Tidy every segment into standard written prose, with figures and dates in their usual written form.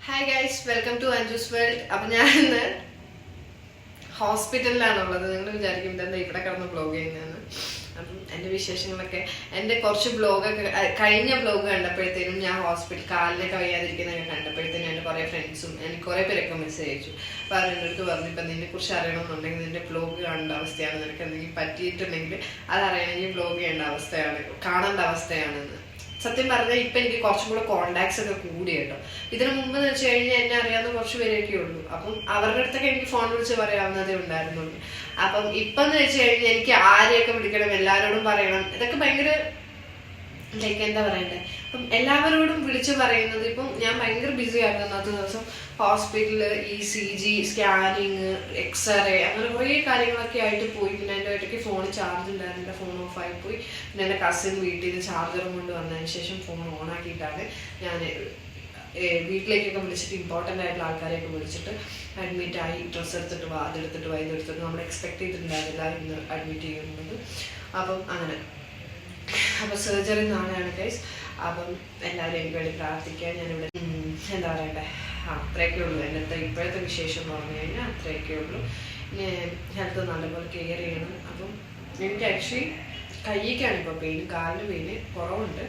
Hi guys, welcome to Anju's world. അപ്പം ഞാൻ ഇന്ന് ഹോസ്പിറ്റലിലാണുള്ളത്. നിങ്ങൾ വിചാരിക്കും എന്താ ഇവിടെ കിടന്ന് ബ്ലോഗ് ചെയ്യുന്നതെന്ന്. അപ്പം എൻ്റെ വിശേഷങ്ങളൊക്കെ എൻ്റെ കുറച്ച് ബ്ലോഗൊക്കെ കഴിഞ്ഞ ബ്ലോഗ് കണ്ടപ്പോഴത്തേനും ഞാൻ കാലിനൊക്കെ വയ്യാതിരിക്കുന്നതൊക്കെ കണ്ടപ്പോഴത്തേനും എൻ്റെ കുറേ ഫ്രണ്ട്സും എനിക്ക് കുറേ പേരൊക്കെ മെസ്സേജ് അയച്ചു. അപ്പോൾ എൻ്റെ അടുത്ത് പറഞ്ഞു, ഇപ്പം നിന്നെക്കുറിച്ച് അറിയണമെന്നുണ്ടെങ്കിൽ നിൻ്റെ ബ്ലോഗ് കാണേണ്ട അവസ്ഥയാണ്, നിനക്ക് എന്തെങ്കിലും പറ്റിയിട്ടുണ്ടെങ്കിൽ അതറിയണമെങ്കിൽ ബ്ലോഗ് ചെയ്യേണ്ട അവസ്ഥയാണ്, കാണേണ്ട അവസ്ഥയാണെന്ന്. സത്യം പറഞ്ഞാൽ ഇപ്പം എനിക്ക് കുറച്ചും കൂടെ കോണ്ടാക്ട്സ് ഒക്കെ കൂടി കേട്ടോ. ഇതിനു മുമ്പ് എന്ന് വെച്ച് കഴിഞ്ഞാൽ എന്നെ അറിയാവുന്ന കുറച്ച് പേരൊക്കെ ഉള്ളൂ. അപ്പം അവരുടെ അടുത്തൊക്കെ എനിക്ക് ഫോൺ വിളിച്ച് പറയാവുന്നതേ ഉണ്ടായിരുന്നുള്ളൂ. അപ്പം ഇപ്പം എന്ന് വെച്ച് കഴിഞ്ഞാൽ എനിക്ക് ആരെയൊക്കെ വിളിക്കണം, എല്ലാവരോടും പറയണം, ഇതൊക്കെ ഭയങ്കര ലൈക്ക് എന്താ പറയണ്ടേ. അപ്പം എല്ലാവരോടും വിളിച്ച് പറയുന്നത്, ഇപ്പം ഞാൻ ഭയങ്കര ബിസി ആയിരുന്നു അന്നത്തെ ദിവസം. ഹോസ്പിറ്റല്, ECG, സ്കാനിങ്, എക്സ്റേ, അങ്ങനെ കുറേ കാര്യങ്ങളൊക്കെ ആയിട്ട് പോയി. പിന്നെ എൻ്റെ ഇടയ്ക്ക് ഫോൺ ചാർജ് ഉണ്ടായിരുന്നില്ല, ഫോൺ ഓഫായി പോയി. പിന്നെ എൻ്റെ കസിൻ വീട്ടിൽ നിന്ന് ചാർജറും കൊണ്ട് വന്നതിന് ശേഷം ഫോൺ ഓൺ ആക്കിയിട്ടാണ് ഞാൻ വീട്ടിലേക്കൊക്കെ വിളിച്ചിട്ട് ഇമ്പോർട്ടൻ്റ് ആയിട്ടുള്ള ആൾക്കാരെയൊക്കെ വിളിച്ചിട്ട് അഡ്മിറ്റായി. ഡ്രസ്സ് എടുത്തിട്ട് വാ, അതെടുത്തിട്ട് വാ, ഇതെടുത്തിട്ട് നമ്മൾ എക്സ്പെക്ട് ചെയ്തിട്ടുണ്ടായിരുന്നില്ല ഇന്ന് അഡ്മിറ്റ് ചെയ്യുന്നത്. അപ്പം അങ്ങനെ അപ്പോൾ സർജറി നാളെയാണ് ഗൈസ്. അപ്പം എല്ലാവരും എനിക്ക് വേണ്ടി പ്രാർത്ഥിക്കാൻ. ഞാനിവിടെ എന്താ പറയണ്ടേ, അത്രയൊക്കെ ഉള്ളൂ. എൻ്റെ ഇപ്പോഴത്തെ വിശേഷം എന്ന് പറഞ്ഞു കഴിഞ്ഞാൽ അത്രയൊക്കെ ഉള്ളൂ. ഇനി ഹെൽത്ത് നല്ലപോലെ കെയർ ചെയ്യണം. അപ്പം എനിക്ക് ആക്ച്വലി കൈക്കാണ് ഇപ്പോൾ പെയിൻ, കാലിന് പെയിന് കുറവുണ്ട്.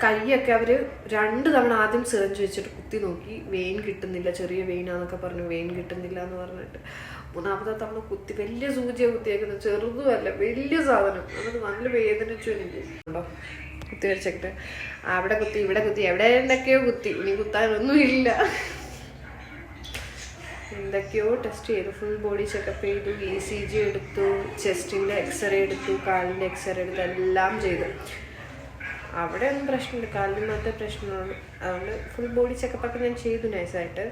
കൈയൊക്കെ അവർ 2 തവണ ആദ്യം സർജറി വെച്ചിട്ട് കുത്തി നോക്കി, വെയിൻ കിട്ടുന്നില്ല, ചെറിയ വെയിനാന്നൊക്കെ പറഞ്ഞു, വെയിൻ കിട്ടുന്നില്ല എന്ന് പറഞ്ഞിട്ട് 3ാമത്തെ തവണ കുത്തി. വലിയ സൂചിയാണ് കുത്തിയേക്കുന്നത്, ചെറുതുമല്ല, വലിയ സാധനം. അത് നല്ല വേദനിച്ചു എനിക്ക്. ഉണ്ടോ കുത്തി വെച്ചിട്ട് അവിടെ കുത്തി, ഇവിടെ കുത്തി, എവിടെ എന്തൊക്കെയോ കുത്തി. ഇനി കുത്താനൊന്നുമില്ല. എന്തൊക്കെയോ ടെസ്റ്റ് ചെയ്തു, ഫുൾ ബോഡി ചെക്കപ്പ് ചെയ്തു, ECG എടുത്തു, ചെസ്റ്റിൻ്റെ എക്സ്റേ എടുത്തു, കാലിൻ്റെ എക്സ്റേ എടുത്തു, എല്ലാം ചെയ്തു. അവിടെ ഒന്നും പ്രശ്നമില്ല, കാലിന് മാത്രമേ പ്രശ്നമുള്ളൂ. അതുകൊണ്ട് ഫുൾ ബോഡി ചെക്കപ്പൊക്കെ ഞാൻ ചെയ്തു നൈസായിട്ട്.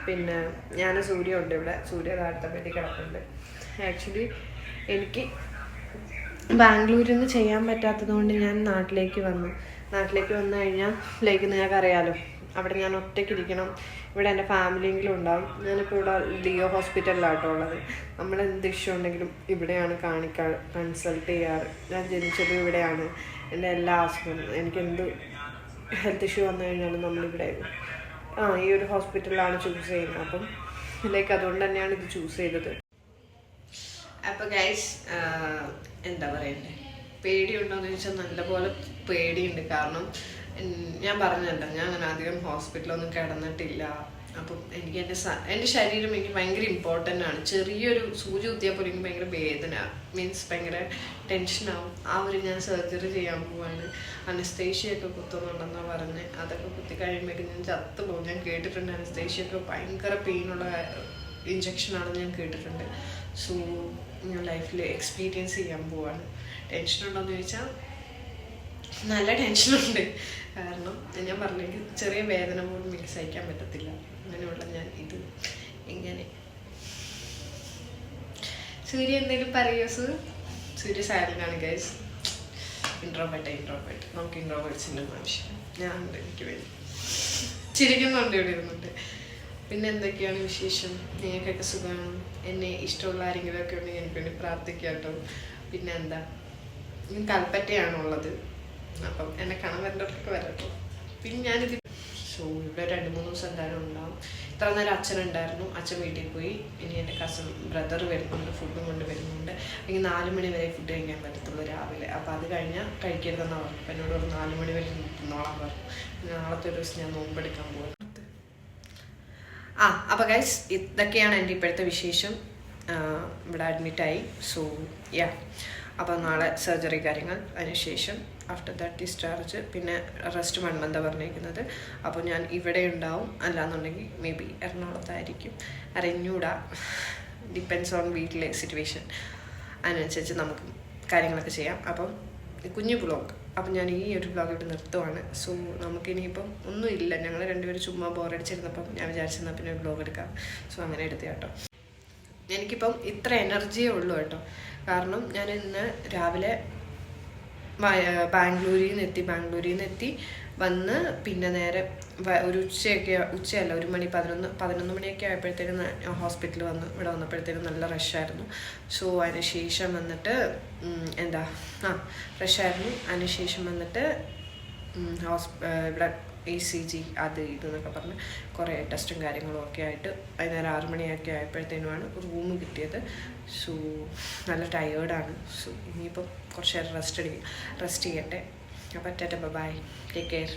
പിന്നെ ഞാൻ സൂര്യ ഉണ്ട് ഇവിടെ, സൂര്യ താഴത്തെ വേണ്ടി കിടപ്പുണ്ട്. ആക്ച്വലി എനിക്ക് ബാംഗ്ലൂരിൽ നിന്ന് ചെയ്യാൻ പറ്റാത്തത് കൊണ്ട് ഞാൻ നാട്ടിലേക്ക് വന്നു കഴിഞ്ഞാൽ ലൈക്ക് നിങ്ങൾക്കറിയാലോ, അവിടെ ഞാൻ ഒറ്റയ്ക്കിരിക്കണം. ഇവിടെ എൻ്റെ ഫാമിലിയെങ്കിലും ഉണ്ടാവും. ഞാനിപ്പോൾ ഇവിടെ ലിയോ ഹോസ്പിറ്റലിലാട്ടോ ഉള്ളത്. നമ്മൾ എന്ത് ഇഷ്യൂ ഉണ്ടെങ്കിലും ഇവിടെയാണ് കൺസൾട്ട് ചെയ്യാറ്. ഞാൻ ജനിച്ചത് ഇവിടെയാണ്. എൻ്റെ എല്ലാ അസുഖവും, എനിക്ക് എന്ത് ഹെൽത്ത് ഇഷ്യൂ വന്നു കഴിഞ്ഞാലും നമ്മളിവിടെ ഈ ഒരു ഹോസ്പിറ്റലിലാണ് ചൂസ് ചെയ്യുന്നത്. അപ്പം ലൈക്ക് അതുകൊണ്ട് തന്നെയാണ് ഇത് ചൂസ് ചെയ്തത്. അപ്പോൾ ഗൈസ്, എന്താ പറയണ്ടേ, പേടിയുണ്ടോയെന്ന് ചോദിച്ചാൽ നല്ലപോലെ പേടിയുണ്ട്. കാരണം ഞാൻ പറഞ്ഞല്ലോ, ഞാൻ അങ്ങനെ അധികം ഹോസ്പിറ്റലൊന്നും കിടന്നിട്ടില്ല. അപ്പം എനിക്ക് എൻ്റെ ശരീരം എനിക്ക് ഭയങ്കര ഇമ്പോർട്ടൻ്റ് ആണ്. ചെറിയൊരു സൂചി കുത്തിയാൽ പോലും എനിക്ക് ഭയങ്കര വേദന, മീൻസ് ഭയങ്കര ടെൻഷനാവും. ഞാൻ സർജറി ചെയ്യാൻ പോവാണ്, അനസ്തേഷ്യയൊക്കെ കുത്തുന്നുണ്ടെന്നാണ് പറഞ്ഞ്. അതൊക്കെ കുത്തി കഴിയുമ്പോഴേക്കും ഞാൻ ചത്തുപോകും. ഞാൻ കേട്ടിട്ടുണ്ട് അനസ്തേഷ്യയൊക്കെ ഭയങ്കര പെയിനുള്ള ഇഞ്ചക്ഷനാണെന്ന് ഞാൻ കേട്ടിട്ടുണ്ട്. സോ ഞാൻ ലൈഫിൽ എക്സ്പീരിയൻസ് ചെയ്യാൻ പോവാണ്. ടെൻഷനുണ്ടോയെന്ന് ചോദിച്ചാൽ നല്ല ടെൻഷനുണ്ട്. കാരണം ഞാൻ പറഞ്ഞെങ്കിൽ ചെറിയ വേദന പോലും എനിക്ക് സഹിക്കാൻ പറ്റത്തില്ല. അങ്ങനെയുള്ള ഞാൻ ഇത് ഇങ്ങനെ. സൂര്യ എന്തെങ്കിലും പറയോ? സൂര്യ സൈലൻ്റാണ് ഗൈസ്. ഇൻട്രോവേർട്ട് നമുക്ക് ഇൻട്രോവേർട്സിൻ്റെ ആവശ്യം. ഞാനുണ്ട്, എനിക്ക് വേണ്ടി ചിരിക്കുന്നുണ്ട്, ഇവിടെ ഇരുന്നുണ്ട്. പിന്നെ എന്തൊക്കെയാണ് വിശേഷം? നിങ്ങൾക്കൊക്കെ സുഖമാണ്? എന്നെ ഇഷ്ടമുള്ള ആരെങ്കിലും ഒക്കെ ഉണ്ടെങ്കിൽ എനിക്ക് വേണ്ടി പ്രാർത്ഥിക്കാം കേട്ടോ. പിന്നെ എന്താ, ഞാൻ കൽപ്പറ്റയാണുള്ളത്. അപ്പം എന്നെ കാണാൻ വരേണ്ടവർക്ക് വരട്ടോ. പിന്നെ ഞാനിത് ഇവിടെ 2-3 ദിവസം എന്തായാലും ഉണ്ടാവും. ഇത്ര നേരം അച്ഛനുണ്ടായിരുന്നു, അച്ഛൻ വീട്ടിൽ പോയി. ഇനി എൻ്റെ കസിൻ ബ്രദർ വരുന്നുണ്ട്, ഫുഡും കൊണ്ട് വരുന്നുണ്ട്. എനിക്ക് 4 മണി വരെ ഫുഡ് കഴിക്കാൻ പറ്റത്തുള്ളൂ രാവിലെ. അപ്പോൾ അത് കഴിഞ്ഞാൽ കഴിക്കരുതെന്നാണ് പറഞ്ഞു. അപ്പം എന്നോട് ഒരു 4 മണി വരെ തിന്നോളാൻ പറഞ്ഞു. നാളത്തെ ഒരു ദിവസം ഞാൻ നോമ്പെടുക്കാൻ പോകും. അപ്പോൾ ഗൈസ്, ഇതൊക്കെയാണ് എൻ്റെ ഇപ്പോഴത്തെ വിശേഷം. ഇവിടെ അഡ്മിറ്റായി. സോ അപ്പോൾ നാളെ സർജറി കാര്യങ്ങൾ, അതിനുശേഷം ആഫ്റ്റർ ദാറ്റ് ഡിസ്ചാർജ്, പിന്നെ റെസ്റ്റ് 1 മന്ത് പറഞ്ഞിരിക്കുന്നത്. അപ്പോൾ ഞാൻ ഇവിടെ ഉണ്ടാവും, അല്ലാന്നുണ്ടെങ്കിൽ മേ ബി എറണാകുളത്തായിരിക്കും, അറിഞ്ഞൂടാ. ഡിപ്പെൻസ് ഓൺ വീട്ടിലെ സിറ്റുവേഷൻ, അതിനനുസരിച്ച് നമുക്ക് കാര്യങ്ങളൊക്കെ ചെയ്യാം. അപ്പം കുഞ്ഞു ബ്ലോഗ്. അപ്പം ഞാൻ ഈ ഒരു ബ്ലോഗ് ഇവിടെ നിർത്തുവാണ്. സോ നമുക്കിനിയിപ്പം ഒന്നുമില്ല, ഞങ്ങൾ രണ്ടുപേരും ചുമ്മാ ബോറടിച്ചിരുന്നപ്പം ഞാൻ വിചാരിച്ചിരുന്നാൽ പിന്നെ ഒരു ബ്ലോഗ് എടുക്കാം. സോ അങ്ങനെ എടുത്തു കേട്ടോ. എനിക്കിപ്പം ഇത്ര എനർജിയേ ഉള്ളൂ കേട്ടോ. കാരണം ഞാൻ ഇന്ന് രാവിലെ ബാംഗ്ലൂരിൽ നിന്ന് എത്തി വന്ന്, പിന്നെ നേരെ ഒരു ഉച്ചയല്ല, 1 മണി 11 മണിയൊക്കെ ആയപ്പോഴത്തേനും ഹോസ്പിറ്റലിൽ ഇവിടെ വന്നപ്പോഴത്തേനും നല്ല റഷായിരുന്നു. സോ അതിന് ശേഷം വന്നിട്ട് റഷായിരുന്നു. അതിന് ശേഷം വന്നിട്ട് ഇവിടെ ECG അത് ഇതെന്നൊക്കെ പറഞ്ഞ് കുറേ ടെസ്റ്റും കാര്യങ്ങളും ഒക്കെ ആയിട്ട് വൈകുന്നേരം 6 മണിയൊക്കെ ആയപ്പോഴത്തേനുമാണ് റൂം കിട്ടിയത്. സോ നല്ല ടയേർഡാണ്. സോ ഇനിയിപ്പം കുറച്ച് നേരം റെസ്റ്റ് ചെയ്യട്ടെ. അപ്പോൾ ടാറ്റ ബൈ, ടേക്ക് കെയർ.